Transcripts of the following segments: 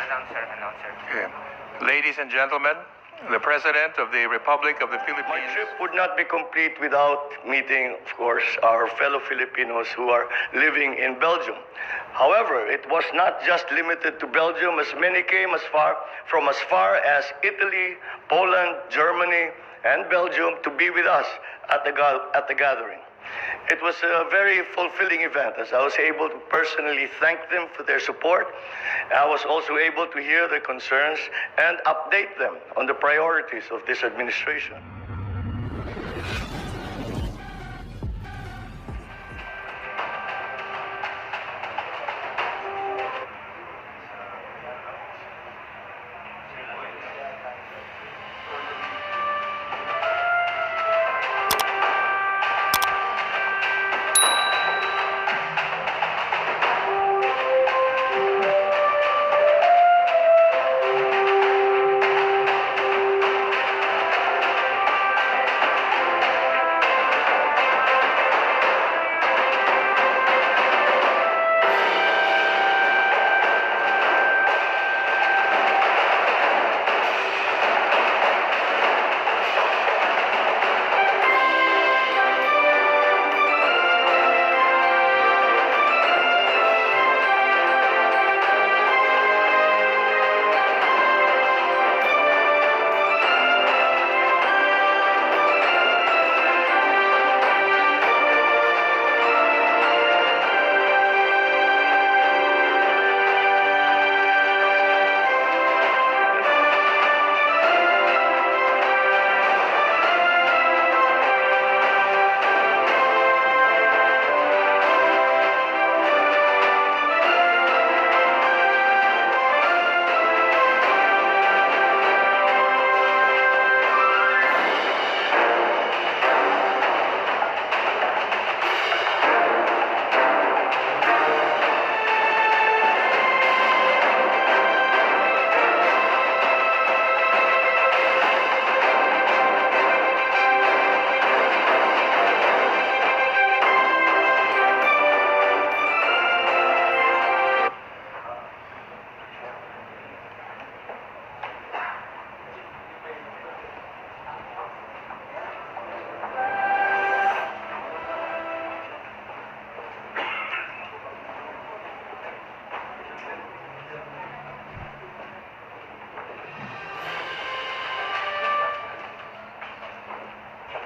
Announcer. Okay. Ladies and gentlemen, the President of the Republic of the My Philippines. trip would not be complete without meeting, of course, our fellow Filipinos who are living in Belgium. However, it was not just limited to Belgium, as many came from as far as Italy, Poland, Germany, and Belgium to be with us at the gathering. It was a very fulfilling event, as I was able to personally thank them for their support. I was also able to hear their concerns and update them on the priorities of this administration.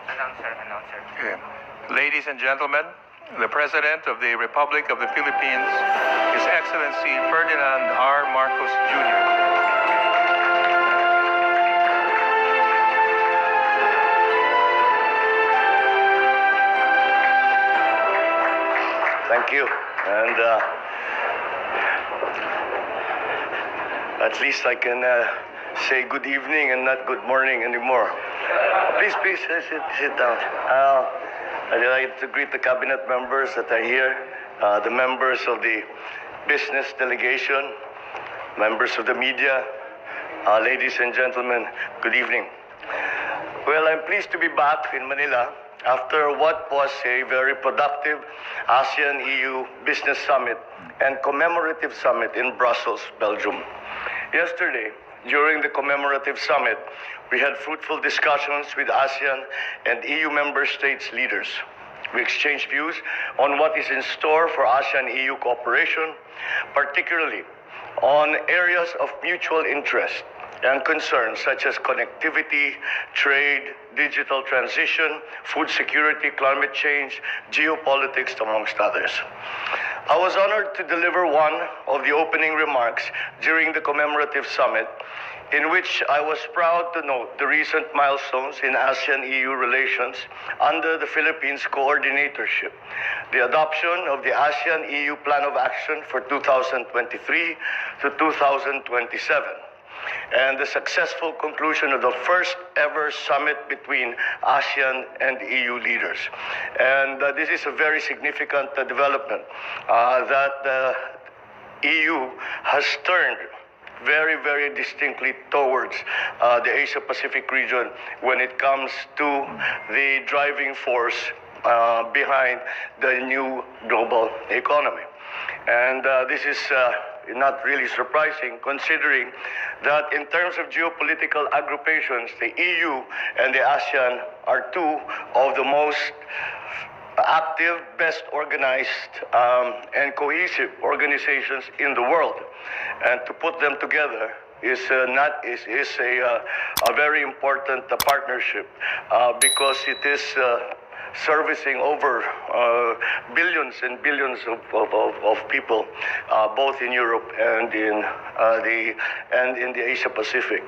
Announcer. Okay. Ladies and gentlemen, the President of the Republic of the Philippines, His Excellency Ferdinand R. Marcos Jr. Thank you. And at least I can say good evening and not good morning anymore. Please, sit down. I'd like to greet the cabinet members that are here, the members of the business delegation, members of the media, ladies and gentlemen, good evening. Well, I'm pleased to be back in Manila after what was a very productive ASEAN-EU Business Summit and Commemorative Summit in Brussels, Belgium. Yesterday, during the commemorative summit, we had fruitful discussions with ASEAN and EU member states leaders. We exchanged views on what is in store for ASEAN-EU cooperation, particularly on areas of mutual interest and concerns such as connectivity, trade, digital transition, food security, climate change, geopolitics, amongst others. I was honored to deliver one of the opening remarks during the commemorative summit, in which I was proud to note the recent milestones in ASEAN-EU relations under the Philippines coordinatorship, the adoption of the ASEAN-EU Plan of Action for 2023 to 2027, and the successful conclusion of the first ever summit between ASEAN and EU leaders. And this is a very significant development that the EU has turned very, very distinctly towards the Asia-Pacific region when it comes to the driving force behind the new global economy. And this is not really surprising considering that in terms of geopolitical agrupations, the EU and the ASEAN are two of the most active, best organized, and cohesive organizations in the world. And to put them together is a very important partnership because it is servicing over billions and billions of people, both in Europe and in the Asia Pacific.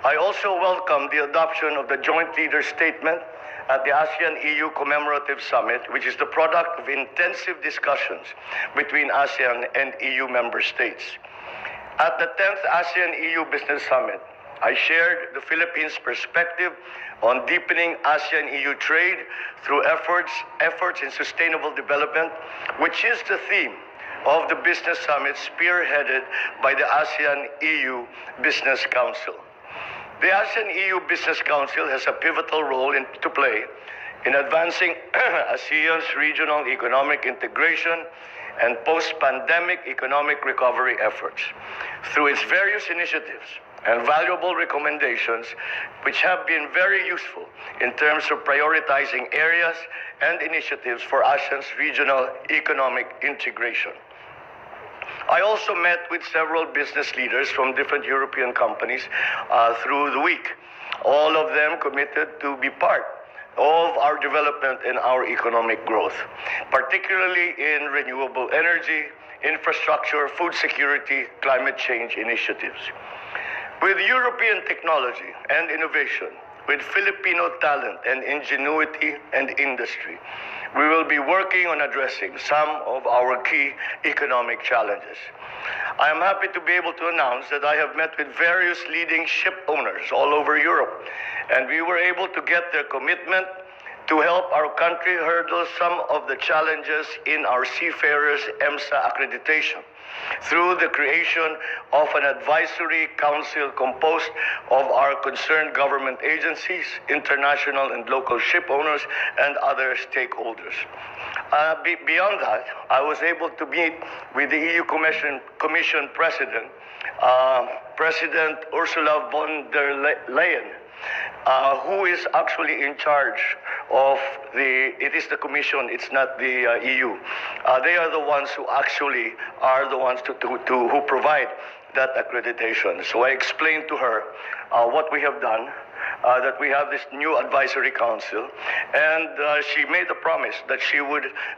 I also welcome the adoption of the Joint Leaders Statement at the ASEAN-EU Commemorative Summit, which is the product of intensive discussions between ASEAN and EU member states. At the 10th ASEAN-EU Business Summit, I shared the Philippines' perspective on deepening ASEAN-EU trade through efforts in sustainable development, which is the theme of the Business Summit spearheaded by the ASEAN-EU Business Council. The ASEAN-EU Business Council has a pivotal role to play in advancing ASEAN's regional economic integration and post-pandemic economic recovery efforts through its various initiatives and valuable recommendations, which have been very useful in terms of prioritizing areas and initiatives for ASEAN's regional economic integration. I also met with several business leaders from different European companies through the week, all of them committed to be part of our development and our economic growth, particularly in renewable energy, infrastructure, food security, climate change initiatives. With European technology and innovation, with Filipino talent and ingenuity and industry, we will be working on addressing some of our key economic challenges. I am happy to be able to announce that I have met with various leading ship owners all over Europe, and we were able to get their commitment to help our country hurdle some of the challenges in our seafarers' EMSA accreditation through the creation of an advisory council composed of our concerned government agencies, international and local ship owners, and other stakeholders. Beyond that, I was able to meet with the EU Commission President, President Ursula von der Leyen, who is actually in charge of it is the Commission, it's not the EU. They are the ones who actually are the ones who provide that accreditation. So I explained to her what we have done, that we have this new advisory council, and she made a promise that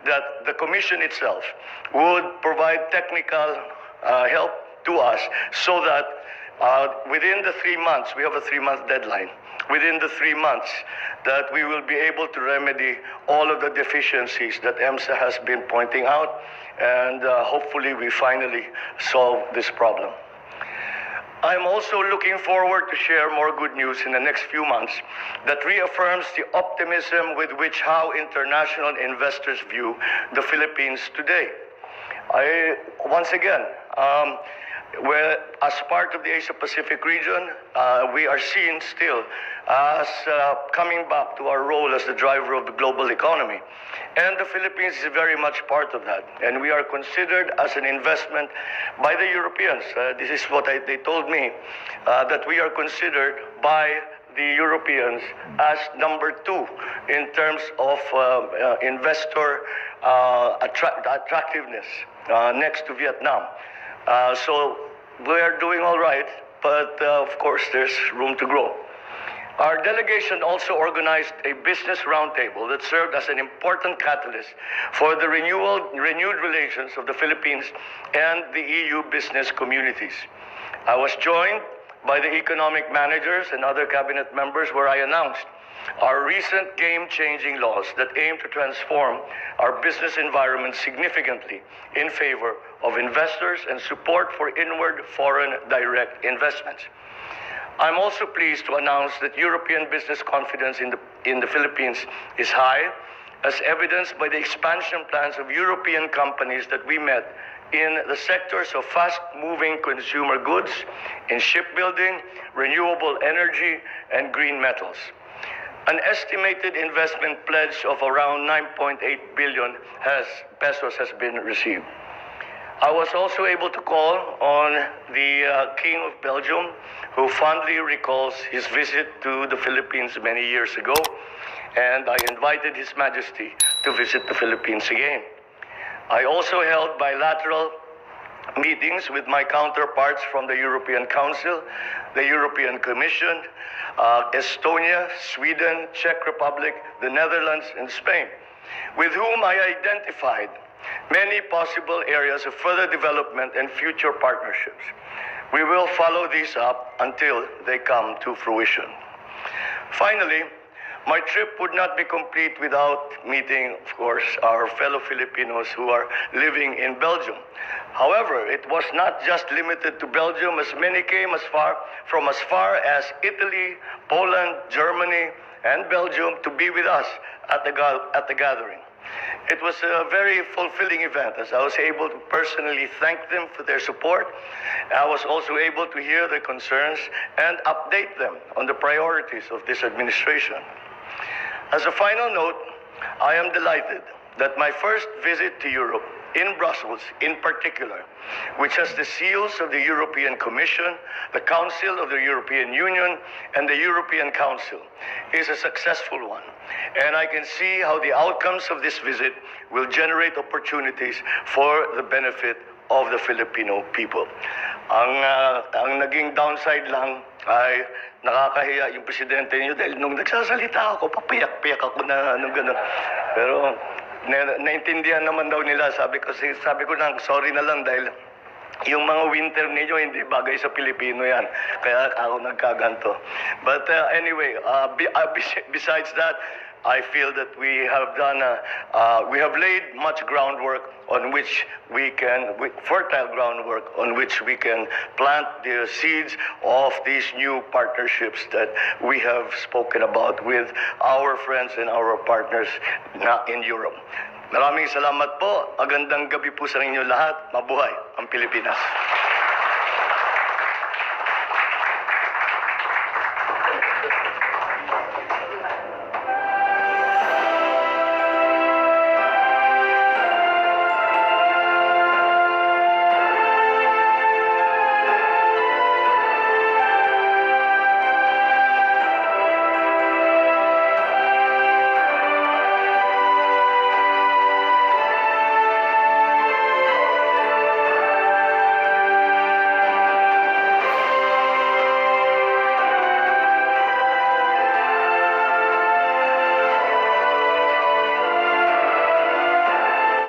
that the Commission itself would provide technical help to us so that within the 3 months, we have a 3-month deadline, within the 3 months that we will be able to remedy all of the deficiencies that EMSA has been pointing out, and hopefully we finally solve this problem. I'm also looking forward to share more good news in the next few months that reaffirms the optimism with which how international investors view the Philippines today. Once again, as part of the Asia-Pacific region, we are seen still as coming back to our role as the driver of the global economy. And the Philippines is very much part of that. And we are considered as an investment by the Europeans. This is what they told me, that we are considered by the Europeans as number 2 in terms of investor attractiveness next to Vietnam. So we are doing all right, but of course there's room to grow. Our delegation also organized a business roundtable that served as an important catalyst for the renewed relations of the Philippines and the EU business communities. I was joined by the economic managers and other cabinet members where I announced our recent game-changing laws that aim to transform our business environment significantly in favor of investors and support for inward foreign direct investments. I'm also pleased to announce that European business confidence in the Philippines is high, as evidenced by the expansion plans of European companies that we met in the sectors of fast-moving consumer goods, in shipbuilding, renewable energy, and green metals. An estimated investment pledge of around 9.8 billion pesos has been received. I was also able to call on the King of Belgium, who fondly recalls his visit to the Philippines many years ago, and I invited His Majesty to visit the Philippines again. I also held bilateral meetings with my counterparts from the European Council, the European Commission, Estonia, Sweden, Czech Republic, the Netherlands, and Spain, with whom I identified many possible areas of further development and future partnerships. We will follow these up until they come to fruition. Finally, my trip would not be complete without meeting, of course, our fellow Filipinos who are living in Belgium. However, it was not just limited to Belgium, as many came as far as Italy, Poland, Germany, and Belgium to be with us at the gathering. It was a very fulfilling event, as I was able to personally thank them for their support. I was also able to hear their concerns and update them on the priorities of this administration. As a final note, I am delighted that my first visit to Europe, in Brussels in particular, which has the seals of the European Commission, the Council of the European Union, and the European Council, is a successful one. And I can see how the outcomes of this visit will generate opportunities for the benefit of the Filipino people. Ang naging downside lang ay nakakahiya yung presidente niyo dahil nung nagsasalita ako, papayak-payak ako na gano'n. Pero naintindihan naman daw nila, sabi ko na sorry na lang dahil yung mga winter ninyo hindi bagay sa Pilipino yan. Kaya ako nagkaganto. But anyway, besides that, I feel that we have laid much groundwork on which fertile groundwork on which we can plant the seeds of these new partnerships that we have spoken about with our friends and our partners in Europe. Maraming salamat po. Magandang gabi po sa inyo lahat. Mabuhay ang Pilipinas.